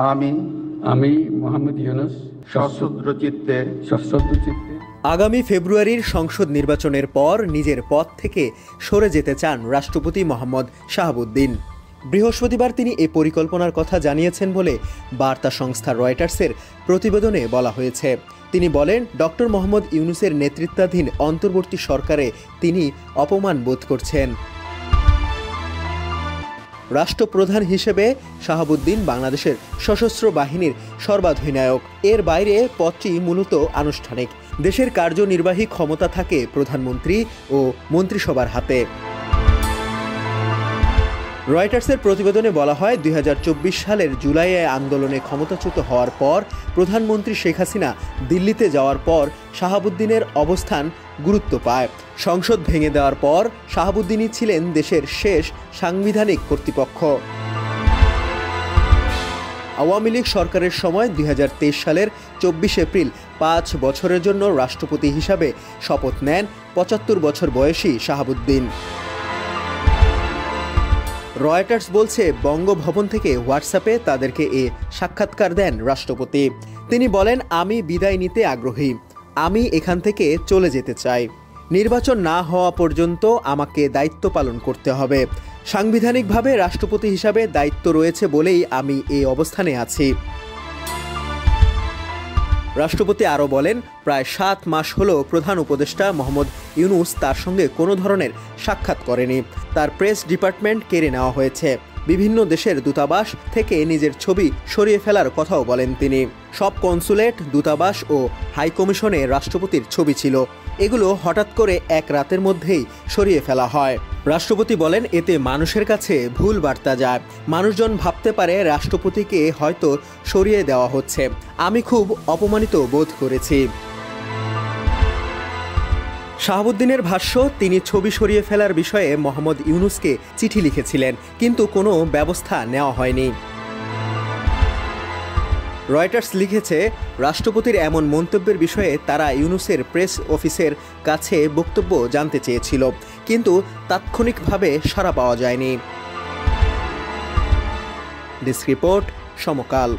আমি আমি মোহাম্মদ ইউনুস সশ্রদ্ধ চিত্তে আগামী ফেব্রুয়ারির সংসদ নির্বাচনের পর নিজের পদ থেকে সরে যেতে চান রাষ্ট্রপতি মোহাম্মদ শাহাবুদ্দিন। বৃহস্পতিবার তিনি এ পরিকল্পনার কথা জানিয়েছেন বলে বার্তা সংস্থা রয়টার্সের প্রতিবেদনে বলা হয়েছে। তিনি বলেন, ডক্টর মোহাম্মদ ইউনুসের নেতৃত্বাধীন অন্তর্বর্তী সরকারে তিনি অপমান বোধ করছেন। রাষ্ট্রপ্রধান হিসেবে শাহাবুদ্দিন বাংলাদেশের সশস্ত্র বাহিনীর সর্বাধিনায়ক। এর বাইরে পদটি মূলত আনুষ্ঠানিক। দেশের কার্যনির্বাহী ক্ষমতা থাকে প্রধানমন্ত্রী ও মন্ত্রিসভার হাতে। রয়টার্সের প্রতিবেদনে বলা হয়, ২০২৪ সালের জুলাইয়ে আন্দোলনে ক্ষমতাচ্যুত হওয়ার পর প্রধানমন্ত্রী শেখ হাসিনা দিল্লিতে যাওয়ার পর শাহাবুদ্দিনের অবস্থান গুরুত্ব পায়। সংসদ ভেঙে দেওয়ার পর শাহাবুদ্দিনই ছিলেন দেশের শেষ সাংবিধানিক কর্তৃপক্ষ। আওয়ামী লীগ সরকারের সময় ২০২৩ সালের ২৪ এপ্রিল ৫ বছরের জন্য রাষ্ট্রপতি হিসাবে শপথ নেন ৭৫ বছর বয়সী শাহাবুদ্দিন। রয়টার্স বলছে, বঙ্গভবন থেকে হোয়াটসঅ্যাপে তাদেরকে এ সাক্ষাৎকার দেন রাষ্ট্রপতি। তিনি বলেন, আমি বিদায় নিতে আগ্রহী, আমি এখান থেকে চলে যেতে চাই। নির্বাচন না হওয়া পর্যন্ত আমাকে দায়িত্ব পালন করতে হবে। সাংবিধানিকভাবে রাষ্ট্রপতি হিসাবে দায়িত্ব রয়েছে বলেই আমি এই অবস্থানে আছি। রাষ্ট্রপতি আরও বলেন, প্রায় ৭ মাস হলো প্রধান উপদেষ্টা মোহাম্মদ ইউনুস তার সঙ্গে কোনো ধরনের সাক্ষাৎ করেনি। তার প্রেস ডিপার্টমেন্ট কেড়ে নেওয়া হয়েছে। বিভিন্ন দেশের দূতাবাস থেকে নিজের ছবি সরিয়ে ফেলার কথাও বলেন তিনি। সব কনসুলেট, দূতাবাস ও হাইকমিশনে রাষ্ট্রপতির ছবি ছিল। এগুলো হঠাৎ করে এক রাতের মধ্যেই সরিয়ে ফেলা হয়। রাষ্ট্রপতি বলেন, এতে মানুষের কাছে ভুল বার্তা যায়। মানুষজন ভাবতে পারে রাষ্ট্রপতিকে হয়তো সরিয়ে দেওয়া হচ্ছে। আমি খুব অপমানিত বোধ করেছি। শাহাবুদ্দিনের ভাষ্য, তিনি ছবি সরিয়ে ফেলার বিষয়ে মোহাম্মদ ইউনুসকে চিঠি লিখেছিলেন, কিন্তু কোনো ব্যবস্থা নেওয়া হয়নি। রয়টার্স লিখেছে, রাষ্ট্রপতির এমন মন্তব্যের বিষয়ে তারা ইউনুসের প্রেস অফিসের কাছে বক্তব্য জানতে চেয়েছিল, কিন্তু তাৎক্ষণিকভাবে সাড়া পাওয়া যায়নি। ডেস্ক রিপোর্ট, সমকাল।